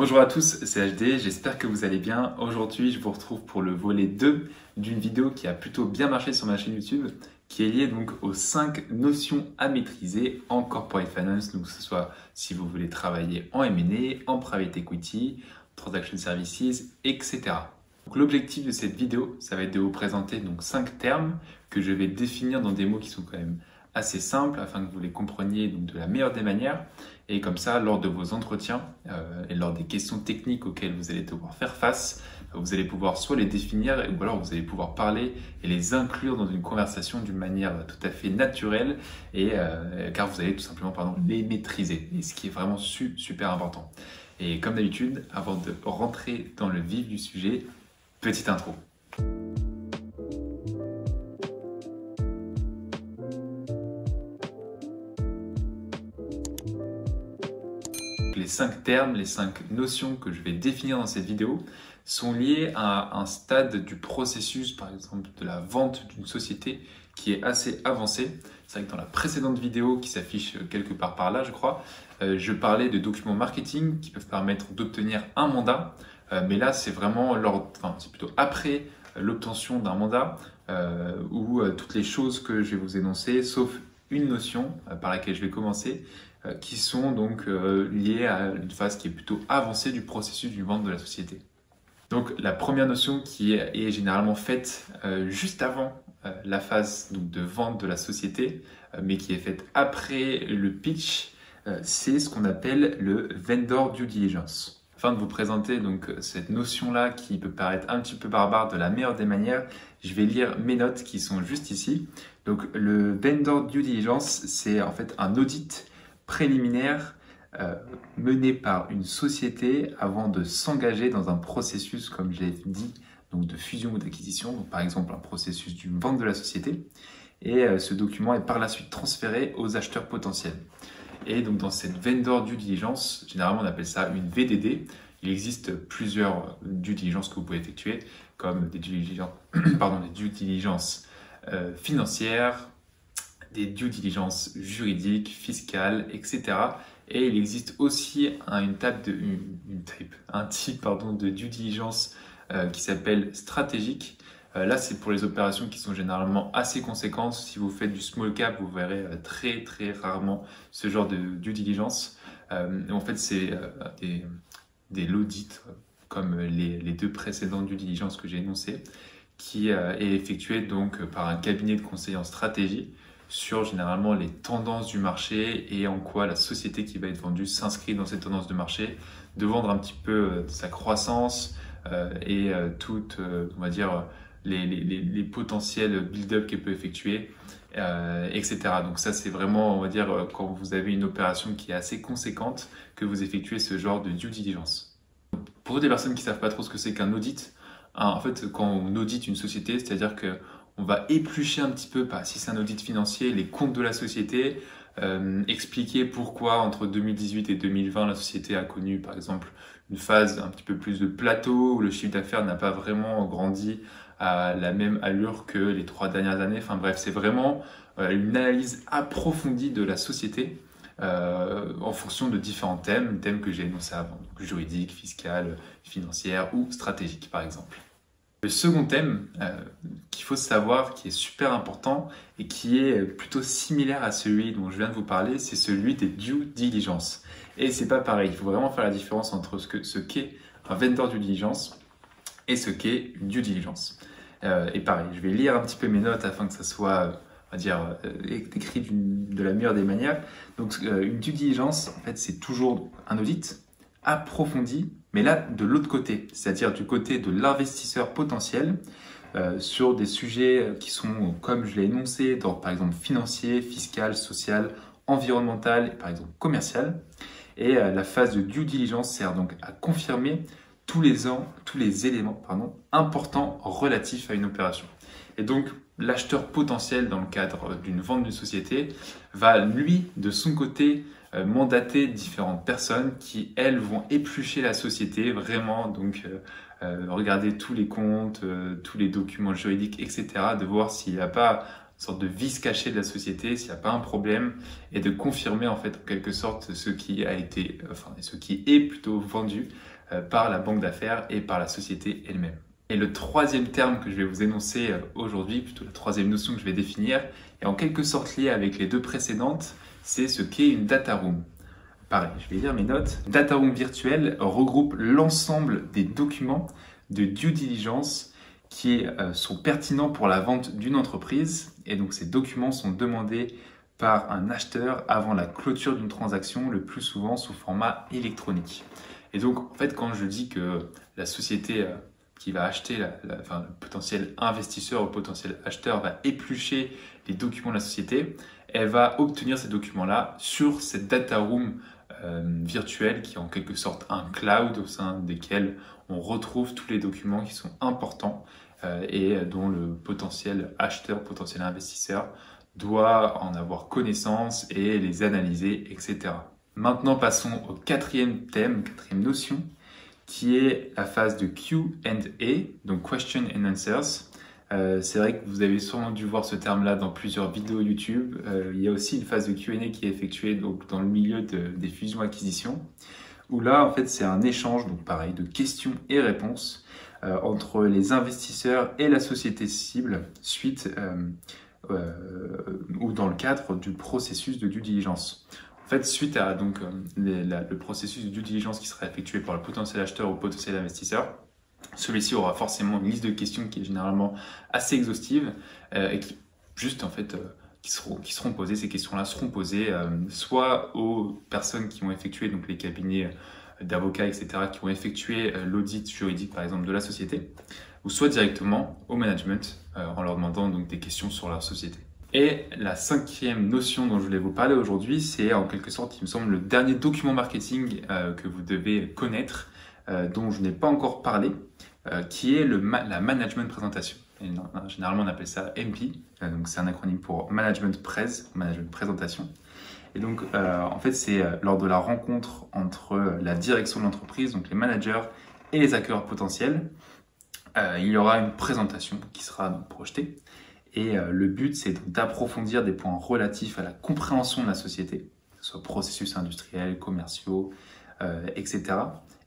Bonjour à tous, c'est HD, j'espère que vous allez bien. Aujourd'hui, je vous retrouve pour le volet 2 d'une vidéo qui a plutôt bien marché sur ma chaîne YouTube, qui est liée donc aux 5 notions à maîtriser en corporate finance, donc que ce soit si vous voulez travailler en M&A, en private equity, transaction services, etc. Donc, l'objectif de cette vidéo, ça va être de vous présenter donc 5 termes que je vais définir dans des mots qui sont quand même assez simples afin que vous les compreniez donc de la meilleure des manières. Et comme ça, lors de vos entretiens et lors des questions techniques auxquelles vous allez devoir faire face, vous allez pouvoir soit les définir ou alors vous allez pouvoir parler et les inclure dans une conversation d'une manière tout à fait naturelle car vous allez tout simplement les maîtriser, et ce qui est vraiment super important. Et comme d'habitude, avant de rentrer dans le vif du sujet, petite intro. Les 5 termes, les 5 notions que je vais définir dans cette vidéo sont liées à un stade du processus, par exemple de la vente d'une société qui est assez avancé. C'est vrai que dans la précédente vidéo qui s'affiche quelque part par là, je crois, je parlais de documents marketing qui peuvent permettre d'obtenir un mandat, mais là c'est vraiment c'est plutôt après l'obtention d'un mandat où toutes les choses que je vais vous énoncer, sauf une notion par laquelle je vais commencer, qui sont donc liées à une phase qui est plutôt avancée du processus du vente de la société. Donc la première notion qui est généralement faite juste avant la phase donc, de vente de la société, mais qui est faite après le pitch, c'est ce qu'on appelle le vendor due diligence. Afin de vous présenter donc cette notion-là qui peut paraître un petit peu barbare de la meilleure des manières, je vais lire mes notes qui sont juste ici. Donc le vendor due diligence, c'est en fait un audit préliminaire mené par une société avant de s'engager dans un processus, comme je l'ai dit, donc de fusion ou d'acquisition, donc par exemple un processus d'une vente de la société. Et ce document est par la suite transféré aux acheteurs potentiels. Et donc dans cette vendor due diligence, généralement on appelle ça une VDD. Il existe plusieurs due diligence que vous pouvez effectuer, comme des due diligence financières, des due diligence juridiques, fiscales, etc. Et il existe aussi un type de due diligence qui s'appelle stratégique. Là, c'est pour les opérations qui sont généralement assez conséquentes. Si vous faites du small cap, vous verrez très rarement ce genre de due diligence. En fait, c'est des l'audit, comme les deux précédents due diligence que j'ai énoncés, qui est effectué donc par un cabinet de conseil en stratégie sur généralement les tendances du marché et en quoi la société qui va être vendue s'inscrit dans ces tendances de marché, de vendre un petit peu sa croissance et toutes, on va dire, les potentiels build-up qu'elle peut effectuer, etc. Donc ça, c'est vraiment, on va dire, quand vous avez une opération qui est assez conséquente, que vous effectuez ce genre de due diligence. Pour des personnes qui ne savent pas trop ce que c'est qu'un audit, en fait, quand on audite une société, c'est-à-dire que on va éplucher un petit peu, si c'est un audit financier, les comptes de la société, expliquer pourquoi entre 2018 et 2020, la société a connu par exemple une phase un petit peu plus de plateau, où le chiffre d'affaires n'a pas vraiment grandi à la même allure que les 3 dernières années. Enfin bref, c'est vraiment une analyse approfondie de la société en fonction de différents thèmes que j'ai énoncés avant, donc juridique, fiscal, financière ou stratégique par exemple. Le second thème qu'il faut savoir, qui est super important et qui est plutôt similaire à celui dont je viens de vous parler, c'est celui des due diligence. Et c'est pas pareil, il faut vraiment faire la différence entre ce qu'est un vendor due diligence et ce qu'est une due diligence. Et pareil, je vais lire un petit peu mes notes afin que ça soit, on va dire, écrit de la meilleure des manières. Donc une due diligence, en fait, c'est toujours un audit approfondi, mais là de l'autre côté, c'est-à-dire du côté de l'investisseur potentiel sur des sujets qui sont, comme je l'ai énoncé, par exemple financier, fiscal, social, environnemental et par exemple commercial. Et la phase de due diligence sert donc à confirmer tous les éléments importants relatifs à une opération. Et donc l'acheteur potentiel dans le cadre d'une vente d'une société va lui, de son côté, mandater différentes personnes qui, elles, vont éplucher la société, vraiment, donc regarder tous les comptes, tous les documents juridiques, etc., de voir s'il n'y a pas sorte de vice caché de la société s'il n'y a pas un problème et de confirmer en fait en quelque sorte ce qui a été, ce qui est plutôt vendu par la banque d'affaires et par la société elle-même. Et le troisième terme que je vais vous énoncer aujourd'hui, plutôt la troisième notion que je vais définir, est en quelque sorte liée avec les deux précédentes, c'est ce qu'est une data room. Pareil, je vais lire mes notes. Data room virtuelle regroupe l'ensemble des documents de due diligence qui sont pertinents pour la vente d'une entreprise. Et donc ces documents sont demandés par un acheteur avant la clôture d'une transaction, le plus souvent sous format électronique. Et donc en fait quand je dis que la société qui va acheter, le potentiel investisseur ou potentiel acheteur va éplucher les documents de la société, elle va obtenir ces documents-là sur cette data room virtuelle qui est en quelque sorte un cloud au sein desquels on retrouve tous les documents qui sont importants et dont le potentiel acheteur, potentiel investisseur doit en avoir connaissance et les analyser, etc. Maintenant, passons au quatrième thème, quatrième notion, qui est la phase de Q&A, donc Question and Answers. C'est vrai que vous avez sûrement dû voir ce terme-là dans plusieurs vidéos YouTube. Il y a aussi une phase de Q&A qui est effectuée donc, dans le milieu des fusions-acquisitions, où là, en fait, c'est un échange, donc pareil, de questions et réponses entre les investisseurs et la société cible suite ou dans le cadre du processus de due diligence. En fait, suite à donc, le processus de due diligence qui sera effectué par le potentiel acheteur ou potentiel investisseur, celui-ci aura forcément une liste de questions qui est généralement assez exhaustive et qui, juste en fait, qui seront posées. Ces questions-là seront posées soit aux personnes qui ont effectué, donc les cabinets d'avocats, etc., qui ont effectué l'audit juridique, par exemple, de la société, ou soit directement au management en leur demandant donc des questions sur leur société. Et la cinquième notion dont je voulais vous parler aujourd'hui, c'est en quelque sorte, il me semble, le dernier document marketing que vous devez connaître, dont je n'ai pas encore parlé, qui est la management présentation. Et généralement, on appelle ça MP, donc c'est un acronyme pour Management Pres, Management Présentation. Et donc, en fait, c'est lors de la rencontre entre la direction de l'entreprise, donc les managers et les acquéreurs potentiels, il y aura une présentation qui sera donc projetée. Et le but, c'est d'approfondir des points relatifs à la compréhension de la société, que ce soit processus industriels, commerciaux, etc.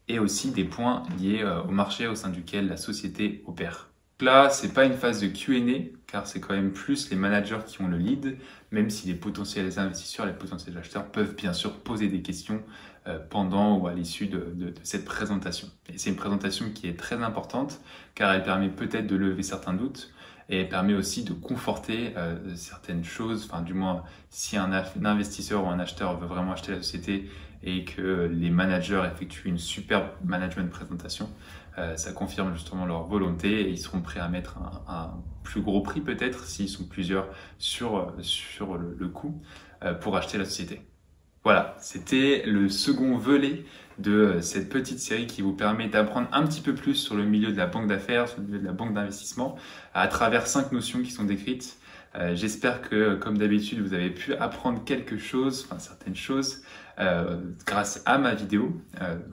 Et aussi des points liés au marché au sein duquel la société opère. Là, c'est pas une phase de Q&A, car c'est quand même plus les managers qui ont le lead, même si les potentiels investisseurs, les potentiels acheteurs peuvent bien sûr poser des questions pendant ou à l'issue de cette présentation. Et c'est une présentation qui est très importante, car elle permet peut-être de lever certains doutes, et elle permet aussi de conforter certaines choses, enfin du moins si un investisseur ou un acheteur veut vraiment acheter la société et que les managers effectuent une superbe management présentation, ça confirme justement leur volonté et ils seront prêts à mettre un plus gros prix peut-être s'ils sont plusieurs sur le coût pour acheter la société. Voilà, c'était le second volet de cette petite série qui vous permet d'apprendre un petit peu plus sur le milieu de la banque d'affaires, sur le milieu de la banque d'investissement, à travers 5 notions qui sont décrites. J'espère que, comme d'habitude, vous avez pu apprendre quelque chose, enfin certaines choses, grâce à ma vidéo.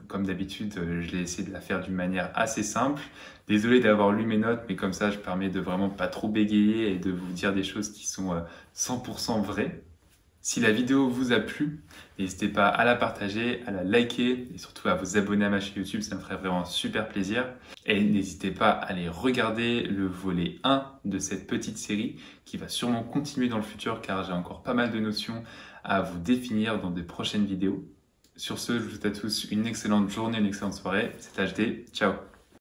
Comme d'habitude, je l'ai essayé de la faire d'une manière assez simple. Désolé d'avoir lu mes notes, mais comme ça, je permets de vraiment pas trop bégayer et de vous dire des choses qui sont 100% vraies. Si la vidéo vous a plu, n'hésitez pas à la partager, à la liker et surtout à vous abonner à ma chaîne YouTube, ça me ferait vraiment super plaisir. Et n'hésitez pas à aller regarder le volet 1 de cette petite série qui va sûrement continuer dans le futur car j'ai encore pas mal de notions à vous définir dans de prochaines vidéos. Sur ce, je vous souhaite à tous une excellente journée, une excellente soirée. C'est HD, ciao!